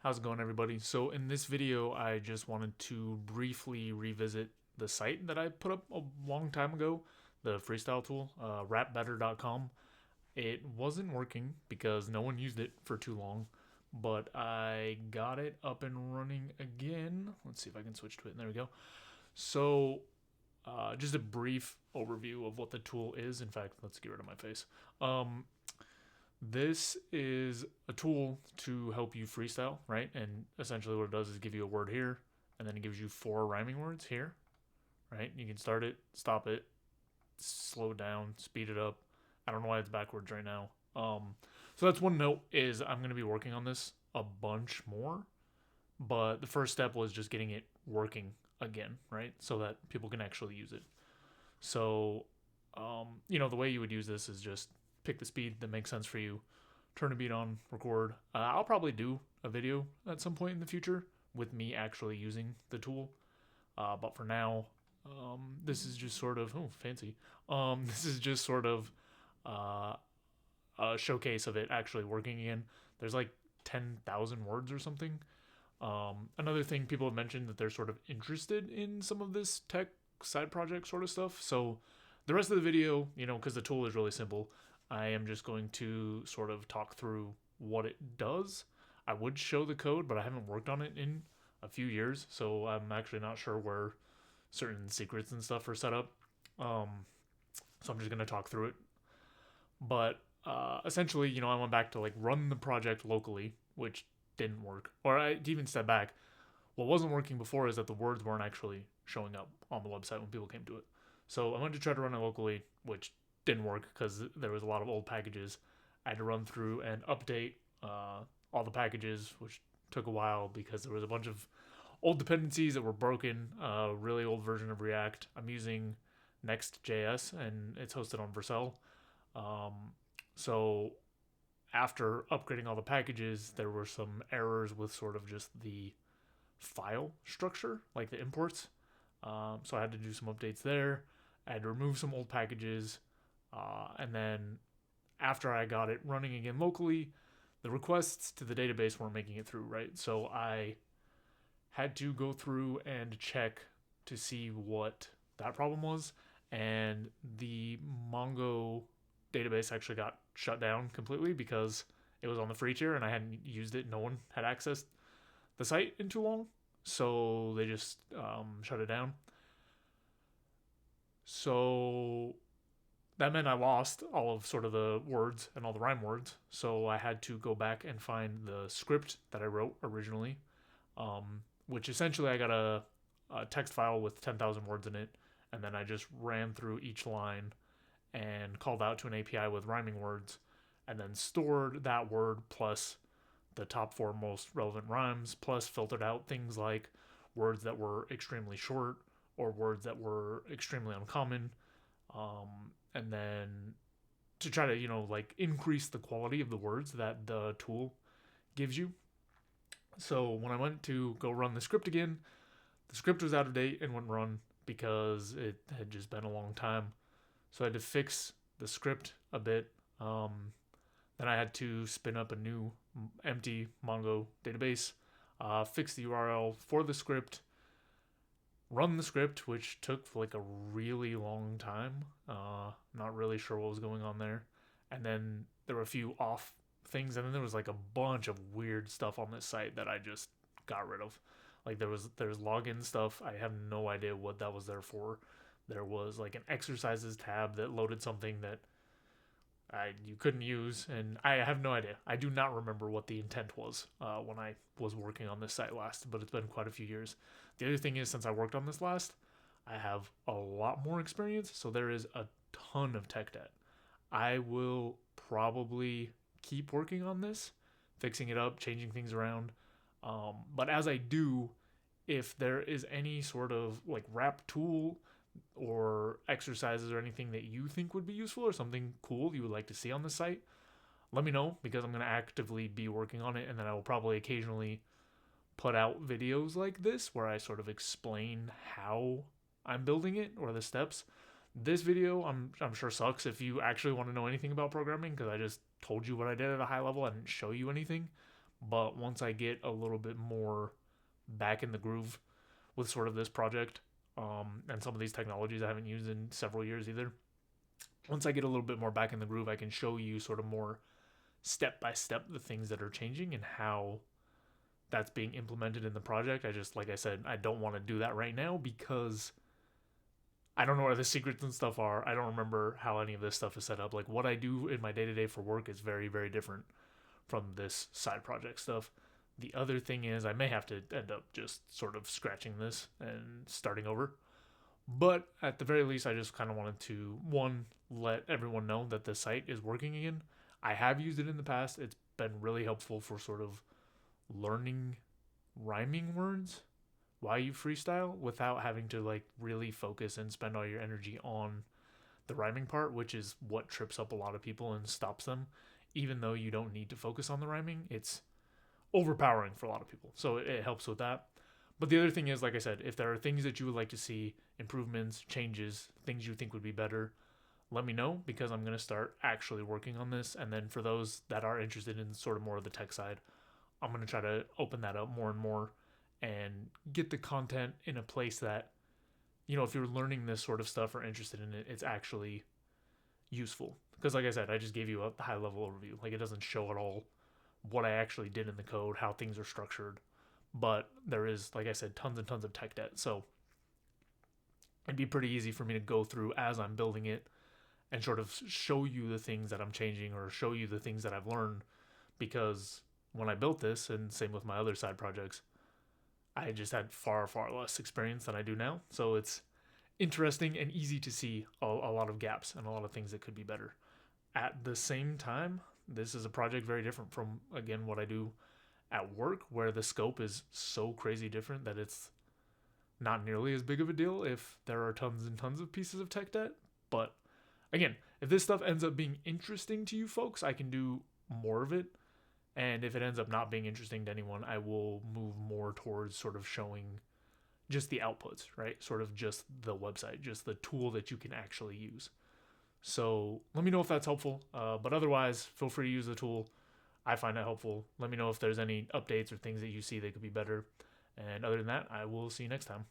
How's it going, everybody? So in this video, I just wanted to briefly revisit the site that I put up a long time ago, the Freestyle tool, rapbetter.com. It wasn't working because no one used it for too long, but I got it up and running again. Let's see if I can switch to it. There we go. So just a brief overview of what the tool is. In fact, let's get rid of my face. This is a tool to help you freestyle, right? And essentially what it does is give you a word here, and then it gives you 4 rhyming words here, right? You can start it, stop it, slow it down, speed it up. I don't know why it's backwards right now. So that's one note is I'm going to be working on this a bunch more, but the first step was just getting it working again, right? So that people can actually use it. So, the way you would use this is just pick the speed that makes sense for you, turn a beat on, record. I'll probably do a video at some point in the future with me actually using the tool. But for now, this is just sort of, oh, fancy. This is just sort of uh, a showcase of it actually working again. There's like 10,000 words or something. Another thing people have mentioned that they're sort of interested in some of this tech side project sort of stuff. So the rest of the video, because the tool is really simple, I am just going to sort of talk through what it does. I would show the code, but I haven't worked on it in a few years, so I'm actually not sure where certain secrets and stuff are set up. So I'm just going to talk through it. But essentially, I went back to like run the project locally, which didn't work. Or I even step back. What wasn't working before is that the words weren't actually showing up on the website when people came to it. So I went to try to run it locally, which didn't work because there was a lot of old packages. I had to run through and update all the packages, which took a while because there was a bunch of old dependencies that were broken. Really old version of React. I'm using Next.js and it's hosted on Vercel. So after upgrading all the packages, there were some errors with sort of just the file structure, like the imports. So I had to do some updates there. I had to remove some old packages. And then after I got it running again locally, the requests to the database weren't making it through, right? So I had to go through and check to see what that problem was. And the Mongo database actually got shut down completely because it was on the free tier and I hadn't used it. No one had accessed the site in too long. So they just shut it down. So that meant I lost all of sort of the words and all the rhyme words. So I had to go back and find the script that I wrote originally, which essentially I got a text file with 10,000 words in it. And then I just ran through each line and called out to an API with rhyming words and then stored that word plus the top 4 most relevant rhymes, plus filtered out things like words that were extremely short or words that were extremely uncommon. And then to try to, like increase the quality of the words that the tool gives you. So when I went to go run the script again, the script was out of date and wouldn't run because it had just been a long time. So I had to fix the script a bit. Then I had to spin up a new empty Mongo database, fix the URL for the script, run the script, which took like a really long time. Not really sure what was going on there. And then there were a few off things, and then there was like a bunch of weird stuff on this site that I just got rid of. Like there's login stuff. I have no idea what that was there for. There was like an exercises tab that loaded something that you couldn't use, and I have no idea. I do not remember what the intent was when I was working on this site last, but it's been quite a few years. The other thing is, since I worked on this last, I have a lot more experience, so there is a ton of tech debt. I will probably keep working on this, fixing it up, changing things around. But as I do, if there is any sort of like wrap tool or exercises or anything that you think would be useful or something cool you would like to see on the site, let me know because I'm going to actively be working on it, and then I will probably occasionally put out videos like this where I sort of explain how I'm building it or the steps. This video I'm sure sucks if you actually want to know anything about programming because I just told you what I did at a high level. I didn't show you anything. But once I get a little bit more back in the groove with sort of this project, and some of these technologies I haven't used in several years either, once I get a little bit more back in the groove, I can show you sort of more step by step the things that are changing and how that's being implemented in the project. I just, like I said, I don't want to do that right now because I don't know where the secrets and stuff are. I don't remember how any of this stuff is set up. Like what I do in my day to day for work is very, very different from this side project stuff. The other thing is, I may have to end up just sort of scratching this and starting over. But at the very least, I just kind of wanted to, one, let everyone know that the site is working again. I have used it in the past. It's been really helpful for sort of learning rhyming words while you freestyle without having to like really focus and spend all your energy on the rhyming part, which is what trips up a lot of people and stops them. Even though you don't need to focus on the rhyming, it's overpowering for a lot of people. So it helps with that. But the other thing is, like I said, if there are things that you would like to see, improvements, changes, things you think would be better, let me know because I'm going to start actually working on this. And then for those that are interested in sort of more of the tech side, I'm going to try to open that up more and more and get the content in a place that, if you're learning this sort of stuff or interested in it, it's actually useful. Because, like I said, I just gave you a high level overview. Like, it doesn't show at all what I actually did in the code, how things are structured. But there is, like I said, tons and tons of tech debt. So it'd be pretty easy for me to go through as I'm building it and sort of show you the things that I'm changing or show you the things that I've learned. Because when I built this, and same with my other side projects, I just had far, far less experience than I do now. So it's interesting and easy to see a lot of gaps and a lot of things that could be better. At the same time, this is a project very different from, again, what I do at work, where the scope is so crazy different that it's not nearly as big of a deal if there are tons and tons of pieces of tech debt. But again, if this stuff ends up being interesting to you folks, I can do more of it. And if it ends up not being interesting to anyone, I will move more towards sort of showing just the outputs, right? Sort of just the website, just the tool that you can actually use. So let me know if that's helpful. But otherwise, feel free to use the tool. I find it helpful. Let me know if there's any updates or things that you see that could be better. And other than that, I will see you next time.